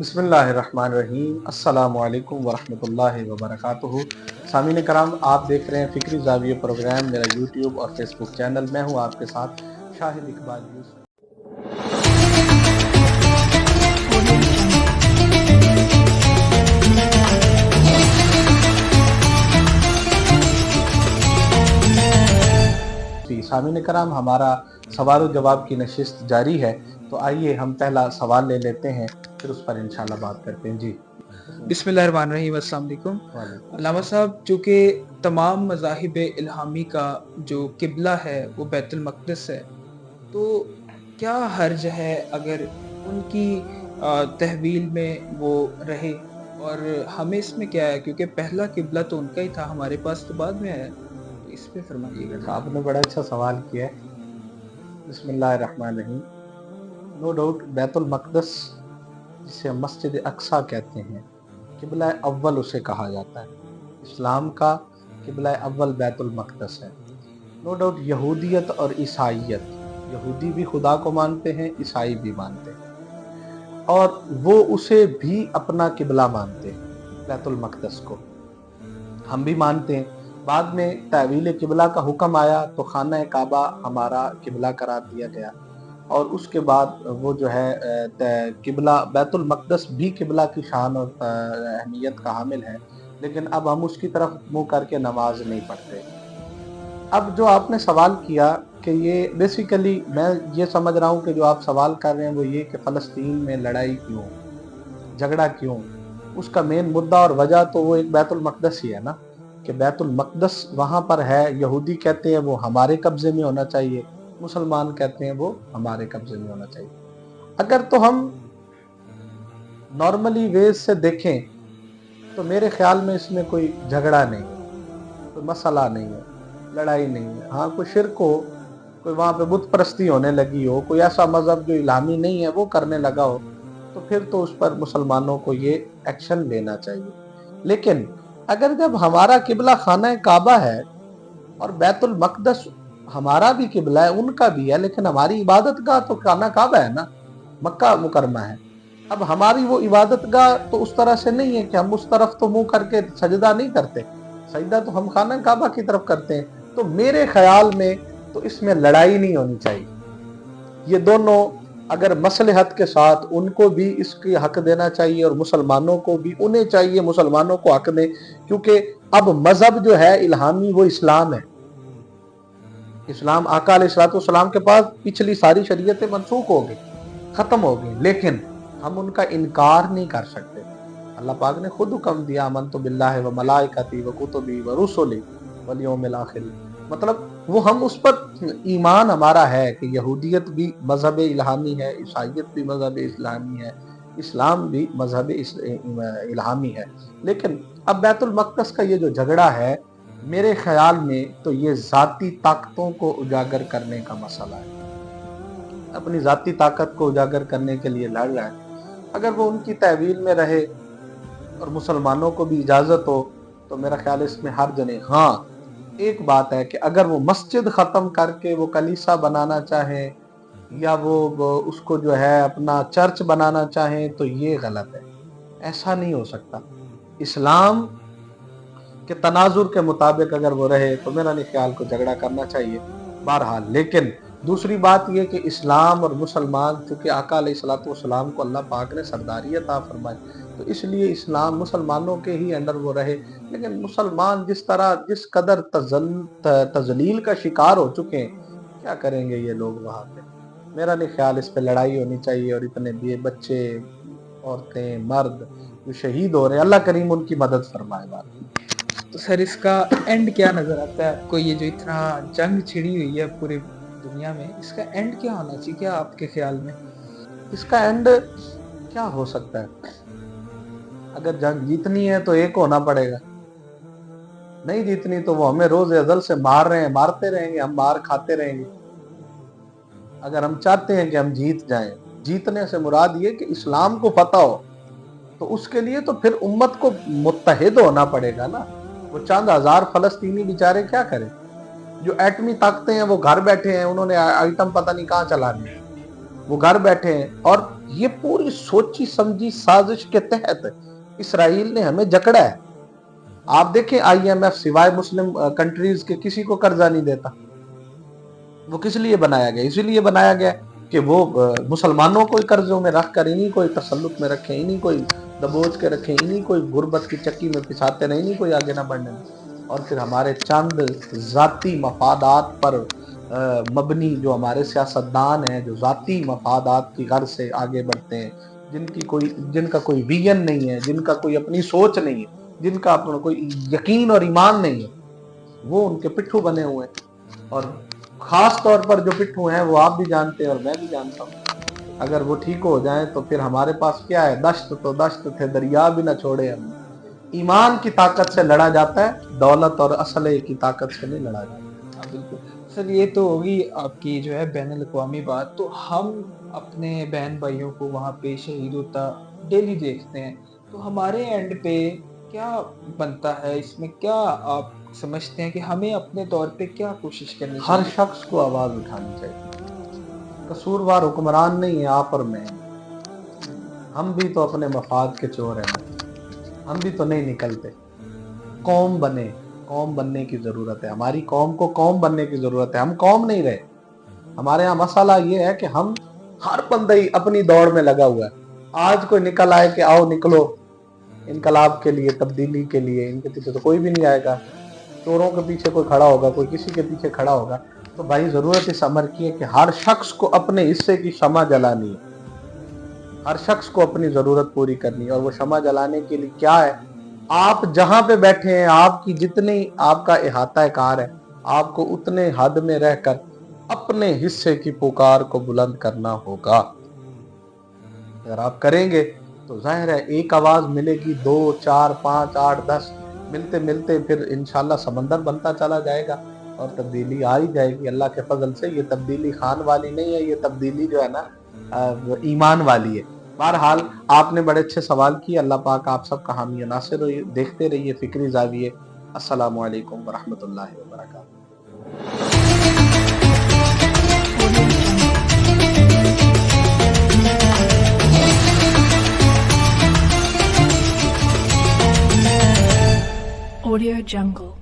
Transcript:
بسم اللہ الرحمن الرحیم۔ السلام علیکم ورحمۃ اللہ وبرکاتہ۔ سامعین کرام، آپ دیکھ رہے ہیں فکری زاویہ پروگرام، میرا یوٹیوب اور فیس بک چینل۔ میں ہوں آپ کے ساتھ شاہد اقبال یوسف۔ سامعین کرام، ہمارا سوال و جواب کی نشست جاری ہے، تو آئیے ہم پہلا سوال لے لیتے ہیں، پھر اس پر انشاءاللہ بات کرتے ہیں۔ جی بسم اللہ الرحمن الرحیم۔ السلام علیکم علامہ صاحب، چونکہ تمام مذاہب الہامی کا جو قبلہ ہے وہ بیت المقدس ہے، تو کیا حرج ہے اگر ان کی تحویل میں وہ رہے، اور ہمیں اس میں کیا ہے، کیونکہ پہلا قبلہ تو ان کا ہی تھا، ہمارے پاس تو بعد میں ہے، تو اس پہ فرمائیے گا۔ آپ نے بڑا اچھا سوال کیا ہے۔ بسم اللہ الرحمن الرحیم۔ نو ڈاؤٹ بیت المقدس، جسے مسجد اقصیٰ کہتے ہیں، قبلہ اول اسے کہا جاتا ہے۔ اسلام کا قبلہ اول بیت المقدس ہے۔ نو ڈاؤٹ یہودیت اور عیسائیت، یہودی بھی خدا کو مانتے ہیں، عیسائی بھی مانتے ہیں، اور وہ اسے بھی اپنا قبلہ مانتے ہیں، بیت المقدس کو ہم بھی مانتے ہیں۔ بعد میں تحویل قبلہ کا حکم آیا تو خانہ کعبہ ہمارا قبلہ قرار دیا گیا، اور اس کے بعد وہ جو ہے قبلہ بیت المقدس بھی قبلہ کی شان اور اہمیت کا حامل ہے، لیکن اب ہم اس کی طرف منہ کر کے نماز نہیں پڑھتے۔ اب جو آپ نے سوال کیا کہ یہ بیسیکلی میں یہ سمجھ رہا ہوں کہ جو آپ سوال کر رہے ہیں وہ یہ کہ فلسطین میں لڑائی کیوں، جھگڑا کیوں، اس کا مین مدعا اور وجہ تو وہ ایک بیت المقدس ہی ہے نا، کہ بیت المقدس وہاں پر ہے۔ یہودی کہتے ہیں وہ ہمارے قبضے میں ہونا چاہیے، مسلمان کہتے ہیں وہ ہمارے قبضے میں ہونا چاہیے۔ اگر تو ہم نارملی ویز سے دیکھیں تو میرے خیال میں اس میں کوئی جھگڑا نہیں ہے، کوئی مسئلہ نہیں ہے، لڑائی نہیں ہے۔ ہاں کوئی شرک ہو، کوئی وہاں پہ بت پرستی ہونے لگی ہو، کوئی ایسا مذہب جو الہامی نہیں ہے وہ کرنے لگا ہو، تو پھر تو اس پر مسلمانوں کو یہ ایکشن لینا چاہیے۔ لیکن اگر جب ہمارا قبلہ خانہ کعبہ ہے اور بیت المقدس ہمارا بھی قبلہ ہے، ان کا بھی ہے، لیکن ہماری عبادت گاہ تو خانہ کعبہ ہے نا، مکہ مکرمہ ہے۔ اب ہماری وہ عبادت گاہ تو اس طرح سے نہیں ہے کہ ہم اس طرف تو منہ کر کے سجدہ نہیں کرتے، سجدہ تو ہم خانہ کعبہ کی طرف کرتے ہیں۔ تو میرے خیال میں تو اس میں لڑائی نہیں ہونی چاہیے۔ یہ دونوں اگر مصلحت کے ساتھ ان کو بھی اس کی حق دینا چاہیے، اور مسلمانوں کو بھی انہیں چاہیے مسلمانوں کو حق دیں، کیونکہ اب مذہب جو ہے الہامی وہ اسلام ہے۔ اسلام آقا علیہ الصلوۃ والسلام کے پاس پچھلی ساری شریعتیں منسوخ ہو گئی، ختم ہو گئی، لیکن ہم ان کا انکار نہیں کر سکتے۔ اللہ پاک نے خود حکم دیا، آمنت باللہ و ملائکتی و کتبی و رسلی والیوم الآخر، مطلب وہ ہم اس پر ایمان ہمارا ہے کہ یہودیت بھی مذہب الہامی ہے، عیسائیت بھی مذہب الہامی ہے، اسلام بھی مذہب الہامی ہے۔ لیکن اب بیت المقدس کا یہ جو جھگڑا ہے، میرے خیال میں تو یہ ذاتی طاقتوں کو اجاگر کرنے کا مسئلہ ہے، اپنی ذاتی طاقت کو اجاگر کرنے کے لیے لڑ رہا ہے۔ اگر وہ ان کی تحویل میں رہے اور مسلمانوں کو بھی اجازت ہو تو میرا خیال اس میں حرج نہیں۔ ہاں ایک بات ہے کہ اگر وہ مسجد ختم کر کے وہ کلیسا بنانا چاہیں، یا وہ اس کو جو ہے اپنا چرچ بنانا چاہیں، تو یہ غلط ہے، ایسا نہیں ہو سکتا۔ اسلام کے تناظر کے مطابق اگر وہ رہے تو میرا نہیں خیال کو جھگڑا کرنا چاہیے بہرحال۔ لیکن دوسری بات یہ کہ اسلام اور مسلمان، چونکہ آقا علیہ الصلوۃ والسلام کو اللہ پاک نے سرداری عطا فرمائی، تو اس لیے اسلام مسلمانوں کے ہی انڈر وہ رہے۔ لیکن مسلمان جس قدر تذلیل کا شکار ہو چکے ہیں، کیا کریں گے یہ لوگ وہاں پہ؟ میرا نہیں خیال اس پہ لڑائی ہونی چاہیے، اور اتنے بچے، عورتیں، مرد جو شہید ہو رہے ہیں، اللہ کریم ان کی مدد فرمائے بات۔ تو سر اس کا اینڈ کیا نظر آتا ہے آپ کو؟ یہ جو اتنا جنگ چھڑی ہوئی ہے پورے دنیا میں، اس کا اینڈ کیا ہونا چاہیے کیا آپ کے خیال میں؟ اس کا اینڈ کیا ہو سکتا ہے؟ اگر جنگ جیتنی ہے تو ایک ہونا پڑے گا، نہیں جیتنی تو وہ ہمیں روز ازل سے مار رہے ہیں، مارتے رہیں گے، ہم مار کھاتے رہیں گے۔ اگر ہم چاہتے ہیں کہ ہم جیت جائیں، جیتنے سے مراد یہ کہ اسلام کو فتح ہو، تو اس کے لیے تو پھر امت کو متحد ہونا پڑے گا نا۔ وہ چند ہزار فلسطینی بیچارے کیا کریں؟ جو ایٹمی طاقتیں ہیں وہ گھر بیٹھے ہیں، انہوں نے آئٹم پتہ نہیں کہاں چلا دیا، وہ گھر بیٹھے ہیں، اور یہ پوری سوچی سمجھی سازش کے تحت اسرائیل نے ہمیں جکڑا ہے۔ آپ دیکھیں آئی ایم ایف سوائے مسلم کنٹریز کے کسی کو قرضہ نہیں دیتا۔ وہ کس لیے بنایا گیا؟ اسی لیے بنایا گیا کہ وہ مسلمانوں کو قرضوں میں رکھ کر انہیں کوئی تسلط میں رکھیں، انہیں کوئی دبوچ کے رکھیں، انہیں کوئی غربت کی چکی میں پساتے رہیں، انہیں کوئی آگے نہ بڑھنے دیں، اور پھر ہمارے چند ذاتی مفادات پر مبنی جو ہمارے سیاستدان ہیں، جو ذاتی مفادات کی غرض سے آگے بڑھتے ہیں، جن کا کوئی ویژن نہیں ہے، جن کا کوئی اپنی سوچ نہیں ہے، جن کا اپنا کوئی یقین اور ایمان نہیں ہے، وہ ان کے پٹھو بنے ہوئے ہیں۔ اور خاص طور پر جو پٹھو ہیں وہ آپ بھی جانتے ہیں اور میں بھی جانتا ہوں، اگر وہ ٹھیک ہو جائیں تو پھر ہمارے پاس کیا ہے؟ دشت تو دشت تھے، دریا بھی نہ چھوڑے ہم۔ ایمان کی طاقت سے لڑا جاتا ہے، دولت اور اسلحے کی طاقت سے نہیں لڑا جاتا۔ بالکل سر، یہ تو ہوگی آپ کی جو ہے بین الاقوامی بات، تو ہم اپنے بہن بھائیوں کو وہاں پہ شہید ہوتا ڈیلی دیکھتے ہیں، تو ہمارے اینڈ پہ کیا بنتا ہے؟ اس میں کیا آپ سمجھتے ہیں کہ ہمیں اپنے طور پہ کیا کوشش کرنی ہر چاہیے؟ شخص کو آواز اٹھانی چاہیے۔ قصوروار حکمران نہیں ہے آپ اور میں، ہم بھی تو اپنے مفاد کے چور ہیں، ہم بھی تو نہیں نکلتے۔ قوم بنے، قوم بننے کی ضرورت ہے، ہماری قوم کو قوم بننے کی ضرورت ہے۔ ہم قوم نہیں رہے۔ ہمارے ہاں مسئلہ یہ ہے کہ ہم ہر بندہ ہی اپنی دوڑ میں لگا ہوا ہے۔ آج کوئی نکل آئے کہ آؤ نکلو انقلاب کے لیے، تبدیلی کے لیے، ان کے پیچھے تو کوئی بھی نہیں آئے گا۔ چوروں کے پیچھے کوئی کھڑا ہوگا، کوئی کسی کے پیچھے کھڑا ہوگا۔ تو بھائی ضرورت اس امر کی ہے کہ ہر شخص کو اپنے حصے کی شمع جلانی ہے، ہر شخص کو اپنی ضرورت پوری کرنی ہے۔ اور وہ شمع جلانے کے لیے کیا ہے؟ آپ جہاں پہ بیٹھے ہیں، آپ کی جتنی آپ کا احاطہ کار ہے، آپ کو اتنے حد میں رہ کر اپنے حصے کی پکار کو بلند کرنا ہوگا۔ اگر آپ کریں گے تو ظاہر ہے ایک آواز ملے گی، 2 4 5 8 10 ملتے ملتے پھر انشاءاللہ سمندر بنتا چلا جائے گا اور تبدیلی آ ہی جائے گی اللہ کے فضل سے۔ یہ تبدیلی خان والی نہیں ہے، یہ تبدیلی جو ہے نا ایمان والی ہے۔ بہرحال آپ نے بڑے اچھے سوال کیے، اللہ پاک آپ سب کا حامی و ناصر ہو۔ دیکھتے رہیے فکری زاویے۔ السلام علیکم ورحمۃ اللہ وبرکاتہ۔ Audio Jungle.